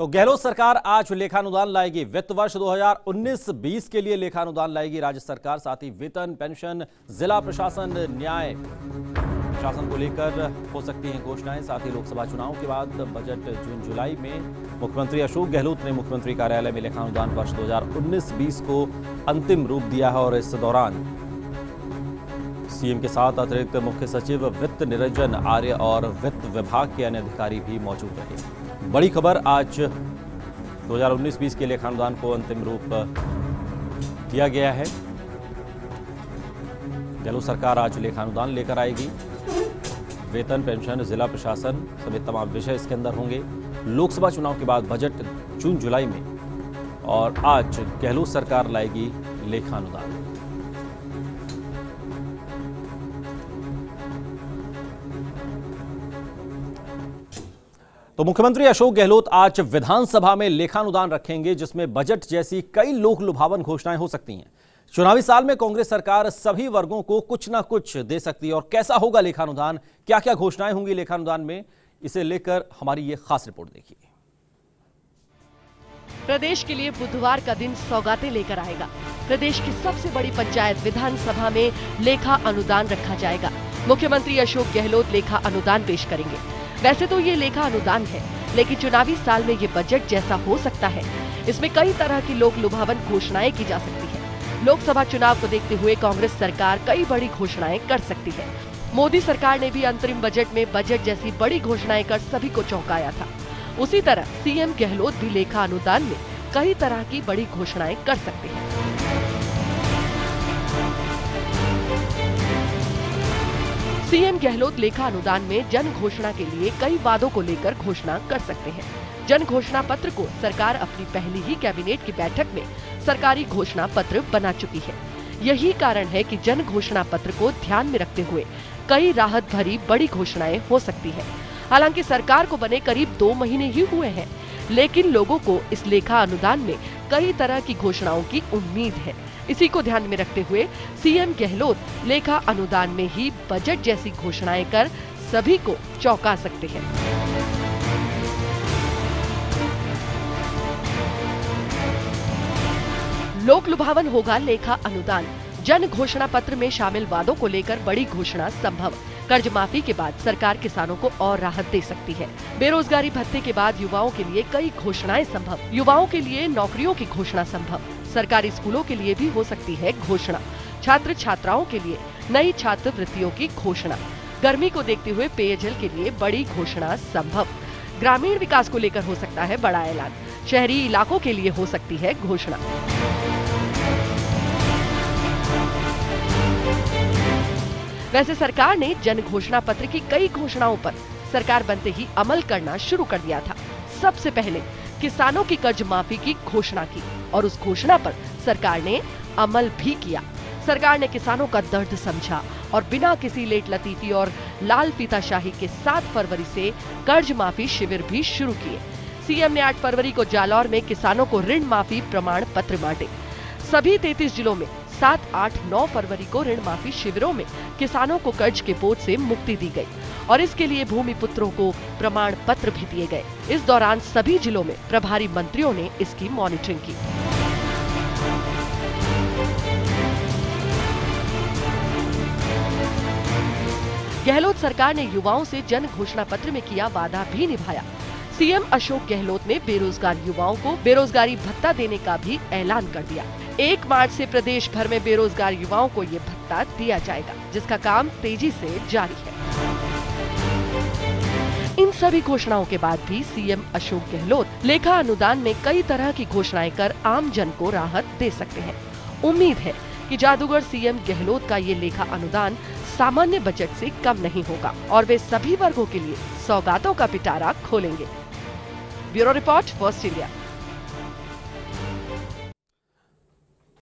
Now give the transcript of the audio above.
तो गहलोत सरकार आज लेखानुदान लाएगी। वित्त वर्ष 2019-20 के लिए लेखानुदान लाएगी राज्य सरकार। साथ ही वेतन, पेंशन, जिला प्रशासन, न्याय शासन को लेकर हो सकती हैं घोषणाएं। साथ ही लोकसभा चुनाव के बाद बजट जून जुलाई में मुख्यमंत्री अशोक गहलोत ने मुख्यमंत्री कार्यालय में लेखानुदान वर्ष 2019-20 को अंतिम रूप दिया है और इस दौरान सीएम के साथ अतिरिक्त मुख्य सचिव वित्त निरंजन आर्य और वित्त विभाग के अन्य अधिकारी भी मौजूद रहे। बड़ी खबर, आज 2019-20 के लेखानुदान को अंतिम रूप दिया गया है। गहलोत सरकार आज लेखानुदान लेकर आएगी। वेतन, पेंशन, जिला प्रशासन समेत तमाम विषय इसके अंदर होंगे। लोकसभा चुनाव के बाद बजट जून जुलाई में और आज गहलोत सरकार लाएगी लेखानुदान। तो मुख्यमंत्री अशोक गहलोत आज विधानसभा में लेखानुदान रखेंगे, जिसमें बजट जैसी कई लोक लुभावन घोषणाएं हो सकती हैं। चुनावी साल में कांग्रेस सरकार सभी वर्गों को कुछ ना कुछ दे सकती है। और कैसा होगा लेखानुदान, क्या क्या घोषणाएं होंगी लेखानुदान में, इसे लेकर हमारी ये खास रिपोर्ट देखिए। प्रदेश के लिए बुधवार का दिन सौगातें लेकर आएगा। प्रदेश की सबसे बड़ी पंचायत विधानसभा में लेखा अनुदान रखा जाएगा। मुख्यमंत्री अशोक गहलोत लेखा अनुदान पेश करेंगे। वैसे तो ये लेखा अनुदान है, लेकिन चुनावी साल में ये बजट जैसा हो सकता है। इसमें कई तरह की लोक लुभावन घोषणाएं की जा सकती है। लोकसभा चुनाव को देखते हुए कांग्रेस सरकार कई बड़ी घोषणाएं कर सकती है। मोदी सरकार ने भी अंतरिम बजट में बजट जैसी बड़ी घोषणाएं कर सभी को चौंकाया था। उसी तरह सीएम गहलोत भी लेखा अनुदान में कई तरह की बड़ी घोषणाएं कर सकते हैं। सीएम गहलोत लेखा अनुदान में जन घोषणा के लिए कई वादों को लेकर घोषणा कर सकते हैं। जन घोषणा पत्र को सरकार अपनी पहली ही कैबिनेट की बैठक में सरकारी घोषणा पत्र बना चुकी है। यही कारण है कि जन घोषणा पत्र को ध्यान में रखते हुए कई राहत भरी बड़ी घोषणाएं हो सकती है। हालांकि सरकार को बने करीब 2 महीने ही हुए हैं, लेकिन लोगों को इस लेखा अनुदान में कई तरह की घोषणाओं की उम्मीद है। इसी को ध्यान में रखते हुए सीएम गहलोत लेखा अनुदान में ही बजट जैसी घोषणाएं कर सभी को चौंका सकते हैं। लोक लुभावन होगा लेखा अनुदान। जन घोषणा पत्र में शामिल वादों को लेकर बड़ी घोषणा संभव। कर्ज माफी के बाद सरकार किसानों को और राहत दे सकती है। बेरोजगारी भत्ते के बाद युवाओं के लिए कई घोषणाएं संभव। युवाओं के लिए नौकरियों की घोषणा संभव। सरकारी स्कूलों के लिए भी हो सकती है घोषणा। छात्र छात्राओं के लिए नई छात्रवृत्तियों की घोषणा। गर्मी को देखते हुए पेयजल के लिए बड़ी घोषणा संभव। ग्रामीण विकास को लेकर हो सकता है बड़ा ऐलान। शहरी इलाकों के लिए हो सकती है घोषणा। वैसे सरकार ने जन घोषणा पत्र की कई घोषणाओं पर सरकार बनते ही अमल करना शुरू कर दिया था। सबसे पहले किसानों की कर्ज माफी की घोषणा की और उस घोषणा पर सरकार ने अमल भी किया। सरकार ने किसानों का दर्द समझा और बिना किसी लेट लतीफी और लाल फीताशाही के 7 फरवरी से कर्ज माफी शिविर भी शुरू किए। सीएम ने 8 फरवरी को जालौर में किसानों को ऋण माफी प्रमाण पत्र बांटे। सभी 33 जिलों में 7, 8, 9 फरवरी को ऋण माफी शिविरों में किसानों को कर्ज के बोझ से मुक्ति दी गई और इसके लिए भूमि पुत्रों को प्रमाण पत्र भी दिए गए। इस दौरान सभी जिलों में प्रभारी मंत्रियों ने इसकी मॉनिटरिंग की। गहलोत सरकार ने युवाओं से जन घोषणा पत्र में किया वादा भी निभाया। सीएम अशोक गहलोत ने बेरोजगार युवाओं को बेरोजगारी भत्ता देने का भी ऐलान कर दिया। 1 मार्च से प्रदेश भर में बेरोजगार युवाओं को ये भत्ता दिया जाएगा, जिसका काम तेजी से जारी है। इन सभी घोषणाओं के बाद भी सीएम अशोक गहलोत लेखा अनुदान में कई तरह की घोषणाएं कर आम जन को राहत दे सकते हैं। उम्मीद है कि जादूगर सीएम गहलोत का ये लेखा अनुदान सामान्य बजट से कम नहीं होगा और वे सभी वर्गों के लिए सौगातों का पिटारा खोलेंगे। Bureau report, first India.